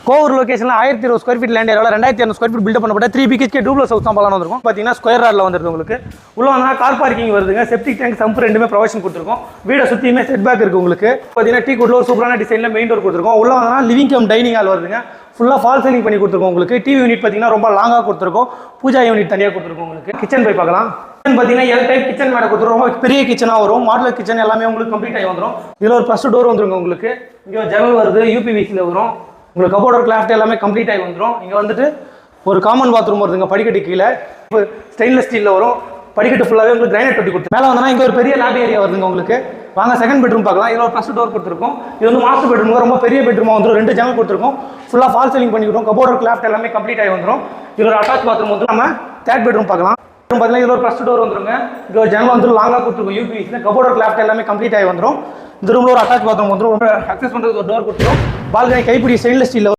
கோவூர் லொகேஷனில் 1020 square feet land ஏரியாவில் 2200 square feet build பண்ணப்பட்ட 3 BHK டூப்ளஸ் ஹவுஸ் தான் பலன் வந்திருக்கும். பார்த்தீங்கன்னா ஸ்கொயர் ராடில் வந்துருக்கு உங்களுக்கு. உள்ள வந்தால் கார் பார்க்கிங் வருதுங்க. செப்டிக் டேங்க் சம்ப் ரெண்டுமே ப்ரொவிஷன் கொடுத்துருக்கோம். வீடை சுற்றியுமே செட் பேக் இருக்குது உங்களுக்கு. பார்த்தீங்கன்னா டீ குட்ல ஒரு சூப்பரான டிசைனில் மெயின் டோர் கொடுத்துருக்கோம். உள்ள வந்தால் லிவிங் கம் டைனிங் ஹால் வருதுங்க. ஃபுல்லாக ஃபால் சீலிங் பண்ணி கொடுத்துருக்கோம் உங்களுக்கு. டிவி யூனிட் பார்த்தீங்கன்னா ரொம்ப லாங்காக கொடுத்துருக்கோம். பூஜா யூனிட் தனியாக கொடுத்துருக்கோம் உங்களுக்கு. கிச்சன் போய் பார்க்கலாம். கிச்சன் பார்த்தீங்கன்னா எல் டைப் கிச்சன் மேலே கொடுத்துருவோம். ரொம்ப பெரிய கிச்சனாக வரும். மாடலர் கிச்சன் எல்லாமே உங்களுக்கு கம்ப்ளீட் ஆகி வந்துடும். இதில் ஒரு ஃபர்ஸ்ட் டோர் வந்துருங்க உங்களுக்கு. இங்கே ஜன்னல் வருது. UPVCயில் வரும். உங்களுக்கு கபோர்டர் கிளாஃப்ட் எல்லாமே கம்ப்ளீட் ஆகி வந்துடும். இங்கே வந்துட்டு ஒரு காமன் பாத்ரூம் வருதுங்க. படிக்கட்டு கீழே இப்போ ஸ்டெயின்லெஸ் ஸ்டீலில் வரும். படிக்கட்டு ஃபுல்லாகவே உங்களுக்கு கிரைனைட் ஒட்டி கொடுத்து மேலே வந்தோன்னா இங்கே ஒரு பெரிய லாபி ஏரியா வருதுங்க உங்களுக்கு. வாங்க செகண்ட் பெட்ரூம் பார்க்கலாம். இதில் ஒரு ஃபர்ஸ்ட் டோர் கொடுத்துருக்கோம். இது வந்து மாஸ்டர் பெட்ரூம். ரொம்ப பெரிய பெட்ரூமாக வந்துடும். 2 ஜன்னல் கொடுத்துருக்கோம். ஃபுல்லாக ஃபால் சீலிங் பண்ணிக்கிறோம். கபோர்டர் கிளாஃப்ட் எல்லாமே கம்ப்ளீட் ஆகி வந்துடும். இதில் ஒரு அட்டாச் பாத்ரூம் வந்து நம்ம தேர்ட் பெட்ரூம் பார்க்கலாம். பார்த்தீங்கன்னா இதில் ஒரு ஃபர்ஸ்ட் டோர் வந்துருங்க. இங்கே ஒரு ஜன்னல் வந்து லாங்காக கொடுத்துருக்கோம். UPVC கபோர்டர் கிளாஃப்ட் எல்லாமே கம்ப்ளீட் ஆகி வந்துடும். இந்த ரூமில் ஒரு அட்டாச் பாத்ரூம் வந்துடும். அக்சஸ் பண்ணுறது ஒரு டோர் கொடுத்துரும். பால்கனி கைப்பிடி ஸ்டெயின்லெஸ் ஸ்டீல்